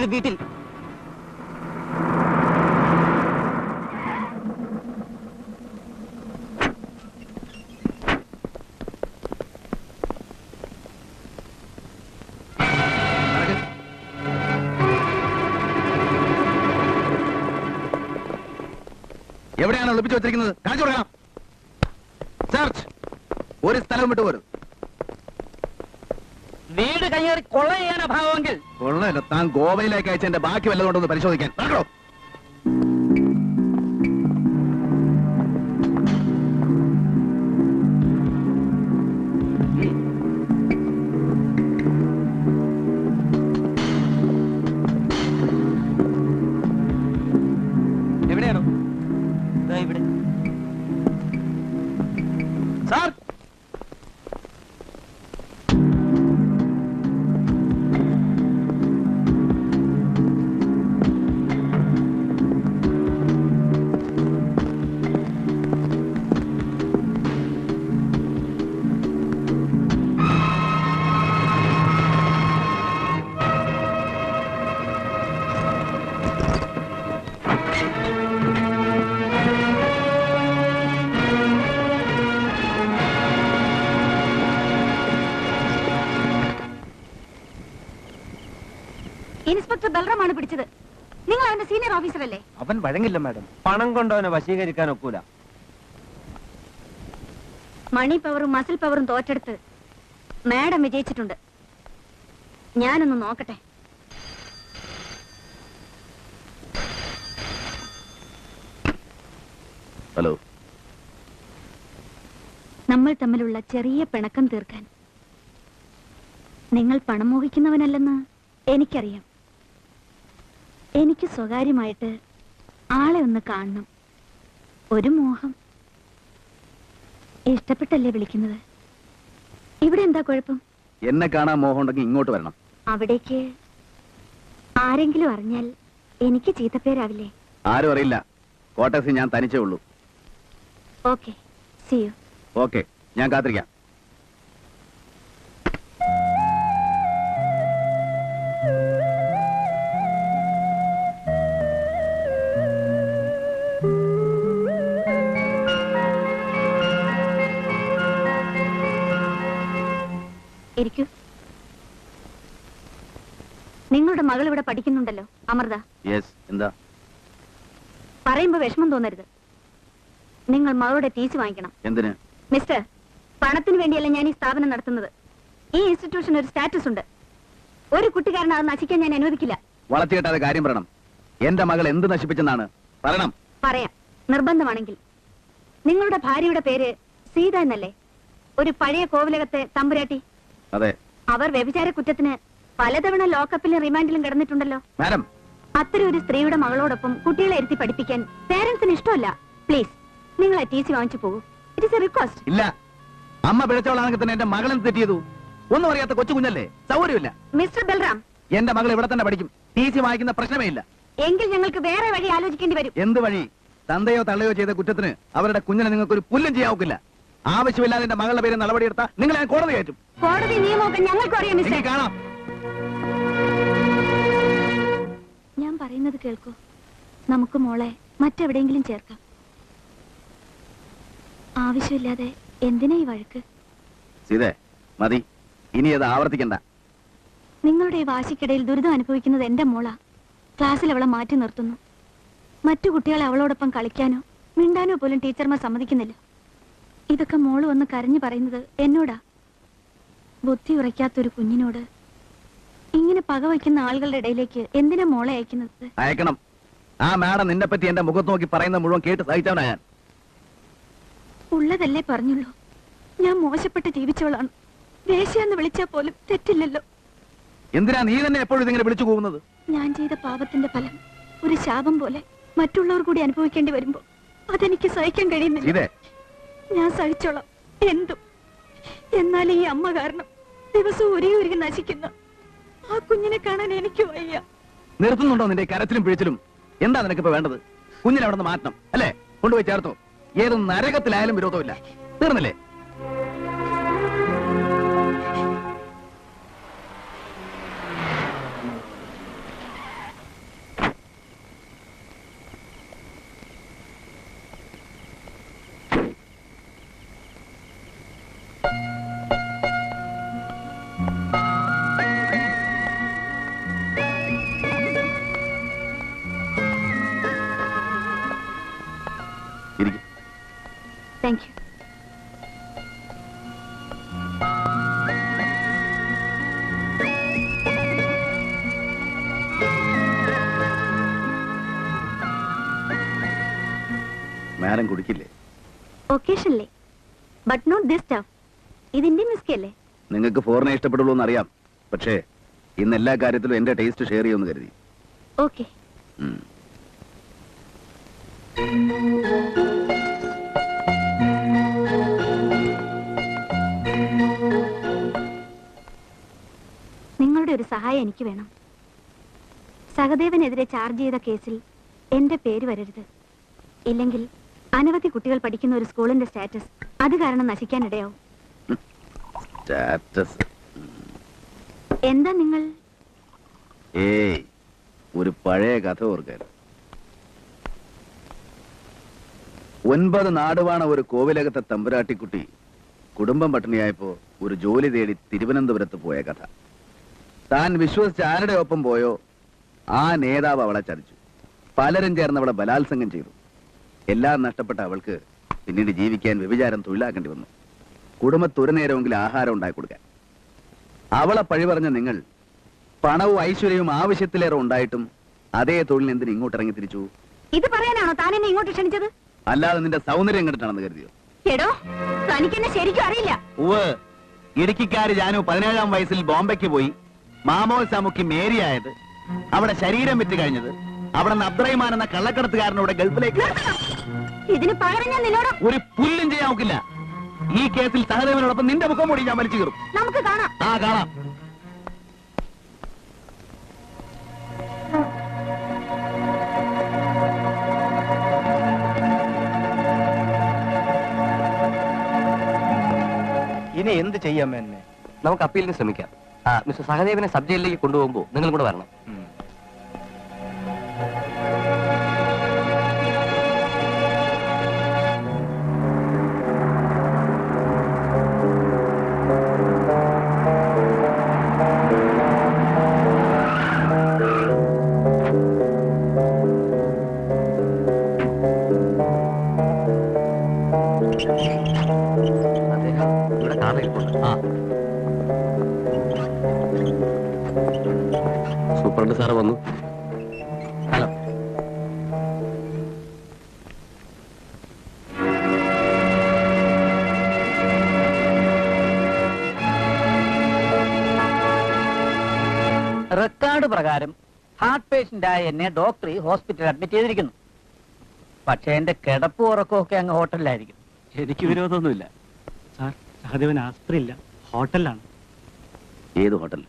ഇത് വീട്ടിൽ. എവിടെയാണ് ഒളിപ്പിച്ചു വെച്ചിരിക്കുന്നത്? കാണിച്ചു കൊടുക്കണം. സെർച്ച്. ഒരു സ്ഥലവും വിട്ടുപോരും. വീട് കയ്യേറി കൊള്ള ചെയ്യാൻ അഭാവമെങ്കിൽ കൊള്ളല്ല. താൻ ഗോവയിലേക്ക് അയച്ച എന്റെ ബാക്കി വല്ലതുകൊണ്ടൊന്ന് പരിശോധിക്കാൻ. നടക്കണോ? എവിടെയാണോ? ഇവിടെ സാർ, ഇൻസ്പെക്ടർ ബൽറാമാണ് പിടിച്ചത്. നിങ്ങൾ അവന്റെ സീനിയർ ഓഫീസർ അല്ലേ? അവൻ വഴങ്ങില്ല മാഡം. പണം കൊണ്ടവനെ വശീകരിക്കാൻ ഒക്കൂല. മണി പവറും മസിൽ പവറും തോറ്റെടുത്ത് മാഡം വിജയിച്ചിട്ടുണ്ട്. ഞാനൊന്ന് നോക്കട്ടെ. ഹലോ. നമ്മൾ തമ്മിലുള്ള ചെറിയ പിണക്കം തീർക്കാൻ നിങ്ങൾ പണം മോഹിക്കുന്നവനല്ലെന്ന് എനിക്കറിയാം. എനിക്ക് സ്വകാര്യമായിട്ട് ആളെ ഒന്ന് കാണണം. ഒരു മോഹം. ഇഷ്ടപ്പെട്ടല്ലേ വിളിക്കുന്നത്? ഇവിടെ എന്താ കുഴപ്പം? എന്നെ കാണാൻ മോഹം ഉണ്ടെങ്കിൽ ഇങ്ങോട്ട് വരണം. അവിടേക്ക് ആരെങ്കിലും അറിഞ്ഞാൽ എനിക്ക് ചീത്തപ്പേരാവില്ലേ? ആരും അറിയില്ല. കോട്ടേഴ്സിൽ ഞാൻ തനിച്ചേ ഉള്ളൂ. Okay, see you. ഓക്കെ, ഞാൻ കാത്തിരിക്കാം. ഇരിക്കൂ. നിങ്ങളുടെ മകൾ ഇവിടെ പഠിക്കുന്നുണ്ടല്ലോ, അമൃത. യെസ്. എന്താ? പറയുമ്പോ വിഷമം തോന്നരുത്. നിങ്ങൾ മകളുടെ ടീച്ചർ വാങ്ങിക്കണം. എന്തിന്? മിസ്റ്റർ, പണത്തിന് വേണ്ടിയല്ല ഞാൻ ഈ സ്ഥാപനം നടത്തുന്നത്. ഈ ഇൻസ്റ്റിറ്റ്യൂഷൻ ഒരു സ്റ്റാറ്റസ് ഉണ്ട്. ഒരു കുട്ടിക്കാരൻ അത് നശിക്കാൻ ഞാൻ അനുവദിക്കില്ല. വളർത്തിയിട്ടാതെ കാര്യം പറയണം. എന്റെ മകൾ എന്ത് നശിപ്പിച്ചെന്നാണ് പറയണം. പറയാം, നിർബന്ധമാണെങ്കിൽ. നിങ്ങളുടെ ഭാര്യയുടെ പേര് സീത എന്നല്ലേ? ഒരു പഴയ കോവിലകത്തെ തമ്പുരാട്ടി. അതെ. അവർ വ്യഭിചാര കുറ്റത്തിന് പലതവണ ലോക്കപ്പിലും റിമാൻഡിലും കിടന്നിട്ടുണ്ടല്ലോ. മാഡം, അത്തരം ഒരു സ്ത്രീയുടെ മകളോടൊപ്പം കുട്ടികളെ ഇരുത്തി പഠിപ്പിക്കാൻ പേരൻസിന് ഇഷ്ടമല്ല. പ്ലീസ്, നിങ്ങൾ ആ ടി സി വാങ്ങിച്ചു പോകൂ. It is A request. ഇല്ല. അമ്മ പിഴച്ചവളാണെങ്കിൽ തന്നെ എന്റെ മകളെന്ന് തെറ്റിയതു. ഒന്നും അറിയാത്ത കൊച്ചു കുഞ്ഞല്ലേ, സൗകര്യമില്ല. മിസ്റ്റർ ബൽറാം, എന്റെ മകൾ ഇവിടെ തന്നെ പഠിക്കും. ടി സി വാങ്ങിക്കുന്ന പ്രശ്നമേ ഇല്ല. എങ്കിൽ ഞങ്ങൾക്ക് വേറെ വഴി ആലോചിക്കേണ്ടി വരും. എന്ത് വഴി? തന്തയോ തള്ളയോ ചെയ്ത കുറ്റത്തിന് അവരുടെ കുഞ്ഞിനെ നിങ്ങൾക്ക് ഒരു പുല്ലും ചെയ്യാവുന്നില്ല. ആവശ്യമില്ലാതെ എന്റെ മകളുടെ പേര് നടപടിയെടുത്താൽ നിങ്ങൾ ഞാൻ കോടതി കയറ്റും. കോടതി നിയമമൊക്കെ ഞങ്ങൾക്കും അറിയാം മിസ്റ്റർ. കാണാം. ഞാൻ പറയുന്നത് കേൾക്കൂ. നമുക്ക് മോളെ മറ്റെവിടെയെങ്കിലും ചേർക്കാം. ആവശ്യമില്ലാതെ എന്തിനാ ഈ വഴക്ക്? സീതേ, മതി. ഇനി അത് ആവർത്തിക്കണ്ട. നിങ്ങളുടെ ഈ വാശിക്കിടയിൽ ദുരിതം അനുഭവിക്കുന്നത് എന്റെ മോളാ. ക്ലാസ്സിൽ അവളെ മാറ്റി നിർത്തുന്നു. മറ്റു കുട്ടികളെ അവളോടൊപ്പം കളിക്കാനോ മിണ്ടാനോ പോലും ടീച്ചർമാർ സമ്മതിക്കുന്നില്ല. ഇതൊക്കെ മോള് വന്ന് കരഞ്ഞു പറയുന്നത് എന്നോടാ. ബുദ്ധി ഉറയ്ക്കാത്തൊരു കുഞ്ഞിനോട് ഇങ്ങനെ പകവയ്ക്കുന്ന ആളുകളുടെ ഇടയിലേക്ക് എന്തിനാ മോളെ അയക്കുന്നത്? അയക്കണം. ആ മാഡം നിന്നെ പറ്റി എന്റെ മുഖത്ത് നോക്കി പറയുന്ന മുഴുവൻ കേട്ട് സഹിച്ചവനാ ഞാൻ. ഉള്ളതല്ലേ പറഞ്ഞുള്ളൂ. ഞാൻ മോശപ്പെട്ട് ജീവിച്ചവളാണ്. വേശ്യാന്ന് വിളിച്ചാൽ പോലും തെറ്റില്ലല്ലോ. എന്തിനാ നീ തന്നെ എപ്പോഴും ഇതിങ്ങനെ വിളിച്ചു പോകുന്നത്? ഞാൻ ചെയ്ത പാപത്തിന്റെ ഫലം ഒരു ശാപം പോലെ മറ്റുള്ളവർ കൂടി അനുഭവിക്കേണ്ടി വരുമ്പോ അതെനിക്ക് സഹിക്കാൻ കഴിയുന്നില്ല. ഞാൻ സഹിച്ചോളാം എന്തും. എന്നാൽ ഈ അമ്മ കാരണം ദിവസവും ഒരുങ്ങി നശിക്കുന്ന ആ കുഞ്ഞിനെ കാണാൻ എനിക്ക് വയ്യ. നിർത്തുന്നുണ്ടോ നിന്റെ കരച്ചിലും പിഴിച്ചിലും? എന്താ നിനക്കിപ്പോ വേണ്ടത്? കുഞ്ഞിനെ അവിടെ നിന്ന് മാറ്റണം അല്ലേ? കൊണ്ടുപോയി ചേർത്തോ. ഏത് നരകത്തിലായാലും വിരോധമില്ല. തീർന്നില്ലേ? Thank you. മാഡം കുടിക്കില്ലേ? ഒക്കേഷനിലെ ബട്ട് നോട്ട് ദിസ് ടഫ്. ഇത് ഇന്ത്യൻ വിസ്കി അല്ലേ? നിങ്ങൾക്ക് ഫോറിനെ ഇഷ്ടപ്പെടുള്ളൂ എന്നറിയാം, പക്ഷേ ഇന്ന് എല്ലാ കാര്യത്തിലും എന്റെ ടേസ്റ്റ് ഷെയർ ചെയ്യുമെന്ന് കരുതി. ഓക്കെ. ഉം. നിങ്ങളുടെ ഒരു സഹായം എനിക്ക് വേണം. സഹദേവനെതിരെ ചാർജ് ചെയ്ത കേസിൽ എന്റെ പേര് വരരുത്. ഇല്ലെങ്കിൽ അനവധി കുട്ടികൾ പഠിക്കുന്ന ഒരു സ്കൂളിന്റെ സ്റ്റാറ്റസ് അത് കാരണം നശിക്കാനിടയാവും. സ്റ്റാറ്റസ്? എന്താ നിങ്ങൾ? ഏയ്, ഒരു പഴയ കഥ ഓർക്കാൻ. 9 നാടുവാണ ഒരു കോവിലകത്തെ തമ്പുരാട്ടിക്കുട്ടി കുടുംബം പട്ടിണിയായപ്പോ ഒരു ജോലി തേടി തിരുവനന്തപുരത്ത് പോയ കഥ. താൻ വിശ്വസിച്ച് ആരുടെ ഒപ്പം പോയോ ആ നേതാവ് അവളെ ചതിച്ചു. പലരും ചേർന്ന് അവളെ ബലാത്സംഗം ചെയ്തു. എല്ലാം നഷ്ടപ്പെട്ട അവൾക്ക് പിന്നീട് ജീവിക്കാൻ വ്യഭിചാരം തൊഴിലാക്കേണ്ടി വന്നു. കുടുംബത്തൊരു നേരമെങ്കിലും ആഹാരം ഉണ്ടാക്കി കൊടുക്കാൻ. അവളെ പഴി പറഞ്ഞ നിങ്ങൾ പണവും ഐശ്വര്യവും ആവശ്യത്തിലേറെ ഉണ്ടായിട്ടും അതേ തൊഴിൽ എന്തിന് ഇങ്ങോട്ട് ഇറങ്ങി തിരിച്ചു? ഇത് പറയാനാണോ താൻ എന്നെ ഇങ്ങോട്ട് ക്ഷണിച്ചത്? അല്ലാതെ നിന്റെ സൗന്ദര്യം കണ്ടിട്ടാണെന്ന് കരുതിയോ? എടോ, തനിക്കെന്നെ ശരിക്കും അറിയില്ല. ഉവ്, ഇടുക്കിക്കാര് ജാനു 17-ാം വയസ്സിൽ ബോംബെക്ക് പോയി മാമോസാമുക്കി മേരിയായത്, അവിടെ ശരീരം വിറ്റ് കഴിഞ്ഞത്, അവിടെ നിന്ന് അബ്ദുറഹിമാൻ എന്ന കള്ളക്കടത്തുകാരനോട് ഗൾഫിലേക്ക്. ഇതിന് പകരം ഞാൻ നിന്നോട് ഒരു പുല്ലും ചെയ്യാൻ നോക്കില്ല. ഈ കേസിൽ സഹദേവനോടൊപ്പം നിന്റെ മുഖം മൂടി ഞാൻ വലിച്ചു കയറും. നമുക്ക് കാണാം. ആ, കാണാം. ഇനി എന്ത് ചെയ്യാം എന്നെ? നമുക്ക് അപ്പീലിന് ശ്രമിക്കാം. മിസ്റ്റർ സഹദേവനെ സബ് ജയിലിലേക്ക് കൊണ്ടുപോകുമ്പോ നിങ്ങൾ കൂടെ വരണം. അദ്ദേഹം ഇവിടെ കാറിലിരിപ്പുണ്ട്. സൂപ്രണ്ട് സാറ് വന്നു. ഹലോ. റെക്കോർഡ് പ്രകാരം ഹാർട്ട് പേഷ്യന്റായ എന്നെ ഡോക്ടർ ഹോസ്പിറ്റലിൽ അഡ്മിറ്റ് ചെയ്തിരിക്കുന്നു. പക്ഷെ എന്റെ കിടപ്പ് ഉറക്കമൊക്കെ അങ്ങ് ഹോട്ടലിലായിരിക്കും. എനിക്ക് വിരോധമൊന്നുമില്ല സാർ. സഹദേവൻ ആസ്പത്രിയില്ല, ഹോട്ടലിലാണ്. ഏത് ഹോട്ടൽ?